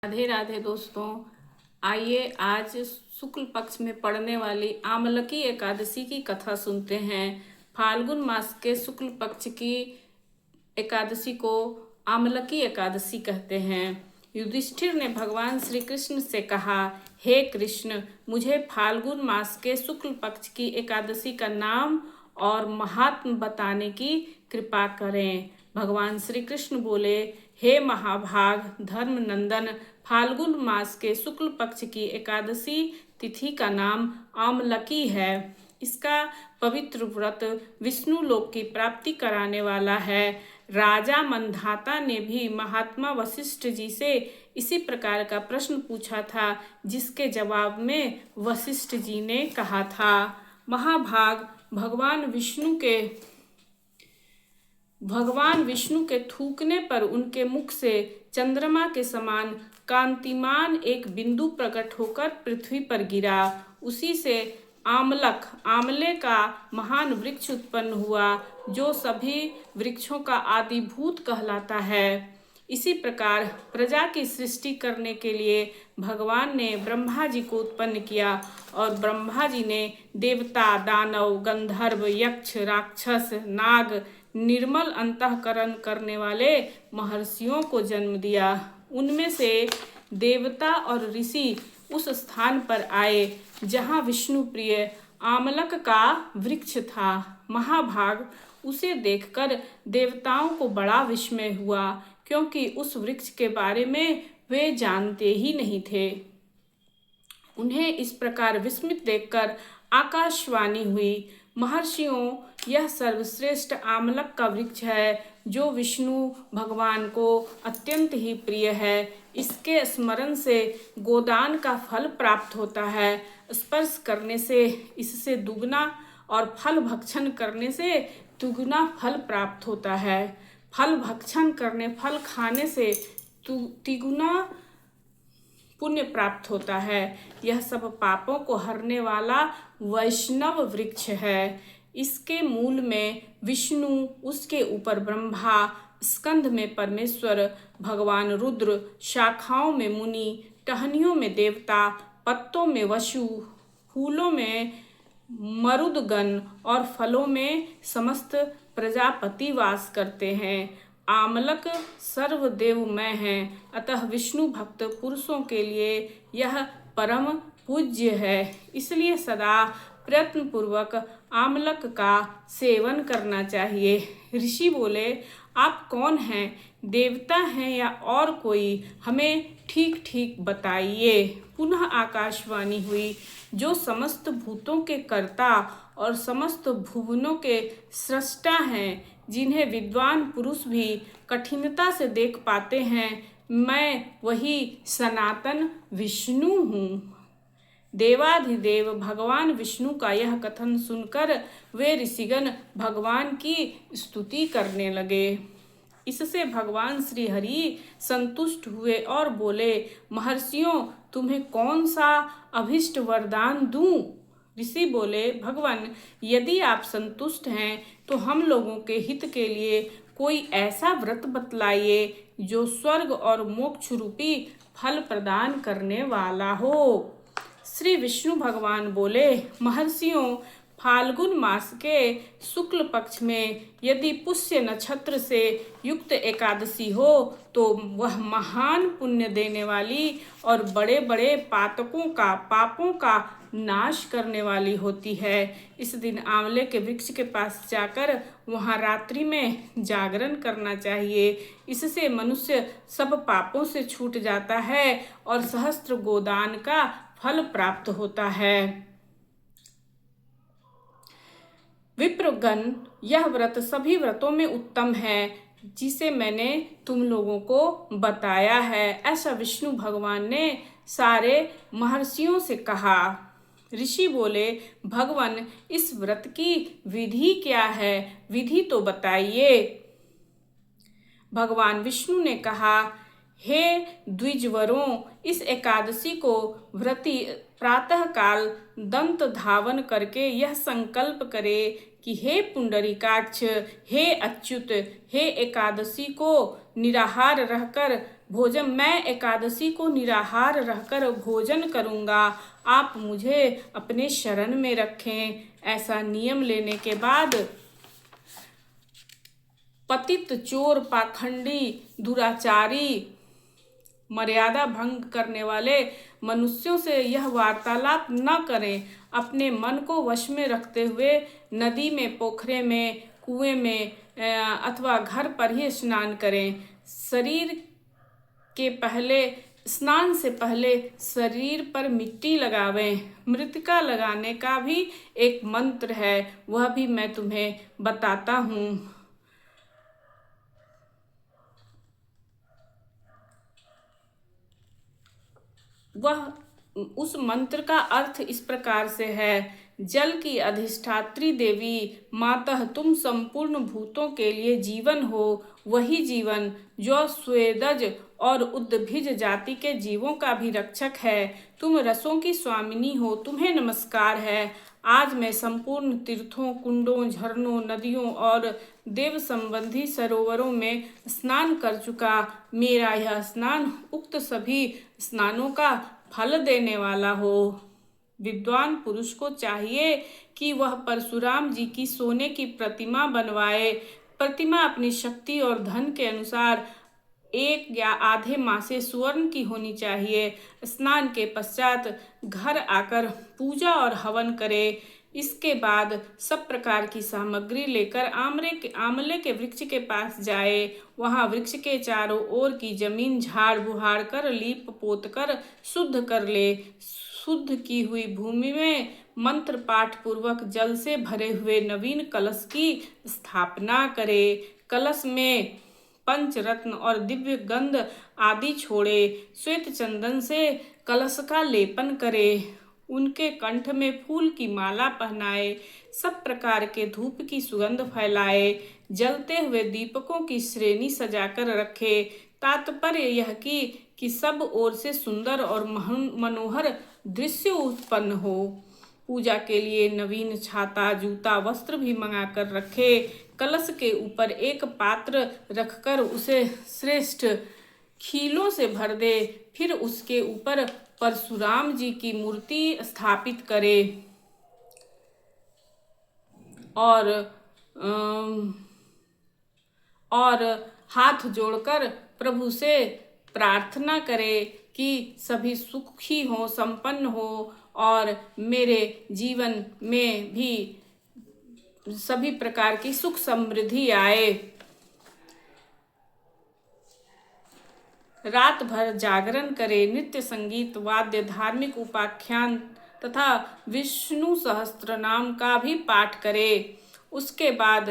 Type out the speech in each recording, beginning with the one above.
राधे राधे दोस्तों। आइए आज शुक्ल पक्ष में पड़ने वाली आमलकी एकादशी की कथा सुनते हैं। फाल्गुन मास के शुक्ल पक्ष की एकादशी को आमलकी एकादशी कहते हैं। युधिष्ठिर ने भगवान श्री कृष्ण से कहा, हे कृष्ण, मुझे फाल्गुन मास के शुक्ल पक्ष की एकादशी का नाम और महात्म बताने की कृपा करें। भगवान श्री कृष्ण बोले, हे महाभाग धर्मनंदन, फाल्गुन मास के शुक्ल पक्ष की एकादशी तिथि का नाम आमलकी है। इसका पवित्र व्रत विष्णु लोक की प्राप्ति कराने वाला है। राजा मंधाता ने भी महात्मा वशिष्ठ जी से इसी प्रकार का प्रश्न पूछा था, जिसके जवाब में वशिष्ठ जी ने कहा था, महाभाग भगवान विष्णु के थूकने पर उनके मुख से चंद्रमा के समान कांतिमान एक बिंदु प्रकट होकर पृथ्वी पर गिरा। उसी से आमले का महान वृक्ष उत्पन्न हुआ, जो सभी वृक्षों का आदिभूत कहलाता है। इसी प्रकार प्रजा की सृष्टि करने के लिए भगवान ने ब्रह्मा जी को उत्पन्न किया और ब्रह्मा जी ने देवता, दानव, गंधर्व, यक्ष, राक्षस, नाग, निर्मल अंतःकरण करने वाले महर्षियों को जन्म दिया। उनमें से देवता और ऋषि उस स्थान पर आए जहाँ विष्णु प्रिय आमलक का वृक्ष था। महाभाग उसे देखकर देवताओं को बड़ा विस्मय हुआ, क्योंकि उस वृक्ष के बारे में वे जानते ही नहीं थे। उन्हें इस प्रकार विस्मित देखकर आकाशवाणी हुई, महर्षियों, यह सर्वश्रेष्ठ आमलक का वृक्ष है, जो विष्णु भगवान को अत्यंत ही प्रिय है। इसके स्मरण से गोदान का फल प्राप्त होता है। स्पर्श करने से इससे दुगना और फल भक्षण करने से दुगना फल प्राप्त होता है। फल भक्षण करने, फल खाने से तिगुना पुण्य प्राप्त होता है। यह सब पापों को हरने वाला वैष्णव वृक्ष है। इसके मूल में विष्णु, उसके ऊपर ब्रह्मा, स्कंध में परमेश्वर भगवान रुद्र, शाखाओं में मुनि, टहनियों में देवता, पत्तों में वसु, फूलों में मरुदगण और फलों में समस्त प्रजापति वास करते हैं। आमलक सर्वदेवमय है, अतः विष्णु भक्त पुरुषों के लिए यह परम पूज्य है। इसलिए सदा प्रयत्न पूर्वक आमलक का सेवन करना चाहिए। ऋषि बोले, आप कौन हैं? देवता हैं या और कोई? हमें ठीक ठीक बताइए। पुनः आकाशवाणी हुई, जो समस्त भूतों के कर्ता और समस्त भुवनों के सृष्टा हैं, जिन्हें विद्वान पुरुष भी कठिनता से देख पाते हैं, मैं वही सनातन विष्णु हूँ। देवाधिदेव भगवान विष्णु का यह कथन सुनकर वे ऋषिगण भगवान की स्तुति करने लगे। इससे भगवान श्री हरि संतुष्ट हुए और बोले, महर्षियों, तुम्हें कौन सा अभिष्ट वरदान दूं? ऋषि बोले, भगवान, यदि आप संतुष्ट हैं तो हम लोगों के हित के लिए कोई ऐसा व्रत बतलाइए जो स्वर्ग और मोक्ष रूपी फल प्रदान करने वाला हो। श्री विष्णु भगवान बोले, महर्षियों, फाल्गुन मास के शुक्ल पक्ष में यदि पुष्य नक्षत्र से युक्त एकादशी हो तो वह महान पुण्य देने वाली और बड़े बड़े पापों का नाश करने वाली होती है। इस दिन आंवले के वृक्ष के पास जाकर वहां रात्रि में जागरण करना चाहिए। इससे मनुष्य सब पापों से छूट जाता है और सहस्त्र गोदान का फल प्राप्त होता है। विप्रगण, यह व्रत सभी व्रतों में उत्तम है, जिसे मैंने तुम लोगों को बताया है। ऐसा विष्णु भगवान ने सारे महर्षियों से कहा। ऋषि बोले, भगवान, इस व्रत की विधि क्या है? विधि तो बताइए। भगवान विष्णु ने कहा, हे द्विजवरों, इस एकादशी को व्रती प्रातः काल दंत धावन करके यह संकल्प करे कि हे पुंडरीकाक्ष, हे अच्युत, हे एकादशी को निराहार रहकर भोजन, मैं एकादशी को निराहार रहकर भोजन करूँगा, आप मुझे अपने शरण में रखें। ऐसा नियम लेने के बाद पतित, चोर, पाखंडी, दुराचारी, मर्यादा भंग करने वाले मनुष्यों से यह वार्तालाप न करें। अपने मन को वश में रखते हुए नदी में, पोखरे में, कुएं में अथवा घर पर ही स्नान करें। स्नान से पहले शरीर पर मिट्टी लगावें। मृतिका लगाने का भी एक मंत्र है, वह भी मैं तुम्हें बताता हूँ। उस मंत्र का अर्थ इस प्रकार से है। जल की अधिष्ठात्री देवी मातः, तुम संपूर्ण भूतों के लिए जीवन हो, वही जीवन जो स्वेदज और उद्भिज जाति के जीवों का भी रक्षक है। तुम रसों की स्वामिनी हो, तुम्हें नमस्कार है। आज मैं संपूर्ण तीर्थों, कुंडों, झरनों, नदियों और देव संबंधी सरोवरों में स्नान कर चुका। मेरा यह स्नान उक्त सभी स्नानों का फल देने वाला हो। विद्वान पुरुष को चाहिए कि वह परशुराम जी की सोने की प्रतिमा बनवाए। प्रतिमा अपनी शक्ति और धन के अनुसार 1 या आधे मासे स्वर्ण की होनी चाहिए। स्नान के पश्चात घर आकर पूजा और हवन करे। इसके बाद सब प्रकार की सामग्री लेकर आंवले के वृक्ष के पास जाए। वहां वृक्ष के चारों ओर की जमीन झाड़ बुहाड़ कर, लीप पोत कर शुद्ध कर ले। शुद्ध की हुई भूमि में मंत्र पाठ पूर्वक जल से भरे हुए नवीन कलश की स्थापना करे। कलश में पंचरत्न और दिव्य गंध आदि छोड़े। श्वेत चंदन से कलश का लेपन करे। उनके कंठ में फूल की माला पहनाए। सब प्रकार के धूप की सुगंध फैलाए। जलते हुए दीपकों की श्रेणी सजाकर रखे। तात्पर्य यह कि सब ओर से सुंदर और मनोहर दृश्य उत्पन्न हो। पूजा के लिए नवीन छाता, जूता, वस्त्र भी मंगा कर रखे। कलश के ऊपर एक पात्र रखकर उसे श्रेष्ठ खीलों से भर दे। फिर उसके ऊपर परशुराम जी की मूर्ति स्थापित करे और हाथ जोड़कर प्रभु से प्रार्थना करे कि सभी सुखी हो, संपन्न हो और मेरे जीवन में भी सभी प्रकार की सुख समृद्धि आए। रात भर जागरण करे। नृत्य, संगीत, वाद्य, धार्मिक उपाख्यान तथा विष्णु सहस्त्र नाम का भी पाठ करे। उसके बाद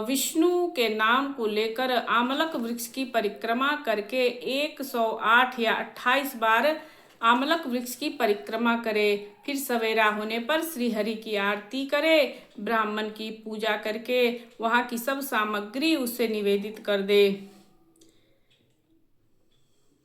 विष्णु के नाम को लेकर आमलक वृक्ष की परिक्रमा करके 108 या 28 बार आमलक वृक्ष की परिक्रमा करे। फिर सवेरा होने पर श्री हरि की आरती करे। ब्राह्मण की पूजा करके वहाँ की सब सामग्री उसे निवेदित कर दे।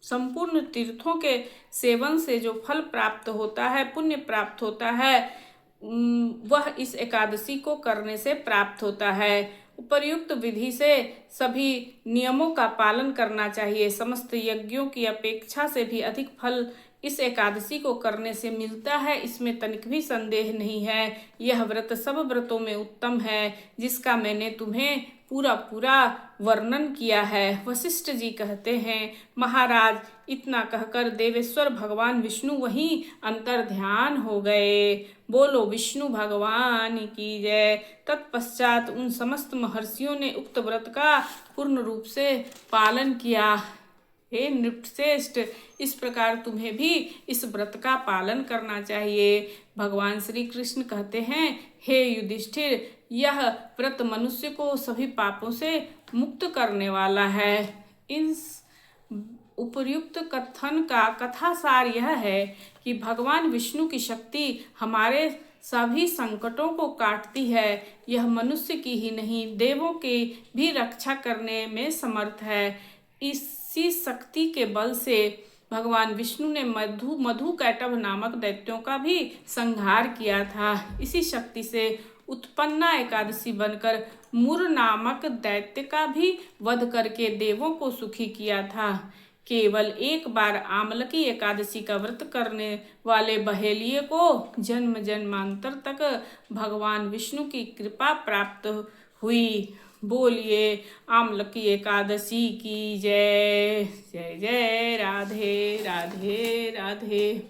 संपूर्ण तीर्थों के सेवन से जो फल प्राप्त होता है, पुण्य प्राप्त होता है, वह इस एकादशी को करने से प्राप्त होता है। उपर्युक्त विधि से सभी नियमों का पालन करना चाहिए। समस्त यज्ञों की अपेक्षा से भी अधिक फल इस एकादशी को करने से मिलता है, इसमें तनिक भी संदेह नहीं है। यह व्रत सब व्रतों में उत्तम है, जिसका मैंने तुम्हें पूरा वर्णन किया है। वशिष्ठ जी कहते हैं, महाराज, इतना कहकर देवेश्वर भगवान विष्णु वहीं अंतर्ध्यान हो गए। बोलो विष्णु भगवान की जय। तत्पश्चात उन समस्त महर्षियों ने उक्त व्रत का पूर्ण रूप से पालन किया। हे नृपश्रेष्ठ, इस प्रकार तुम्हें भी इस व्रत का पालन करना चाहिए। भगवान श्री कृष्ण कहते हैं, हे युधिष्ठिर, यह व्रत मनुष्य को सभी पापों से मुक्त करने वाला है। इस उपर्युक्त कथन का कथासार यह है कि भगवान विष्णु की शक्ति हमारे सभी संकटों को काटती है। यह मनुष्य की ही नहीं, देवों की भी रक्षा करने में समर्थ है। इसी शक्ति के बल से भगवान विष्णु ने मधु कैटभ नामक दैत्यों का भी संहार किया था। इसी शक्ति से उत्पन्ना एकादशी बनकर मुर नामक दैत्य का भी वध करके देवों को सुखी किया था। केवल एक बार आमलकी एकादशी का व्रत करने वाले बहेलिये को जन्म जन्मांतर तक भगवान विष्णु की कृपा प्राप्त हुई। बोलिए आमलकी एकादशी की जय। जय जय राधे राधे राधे।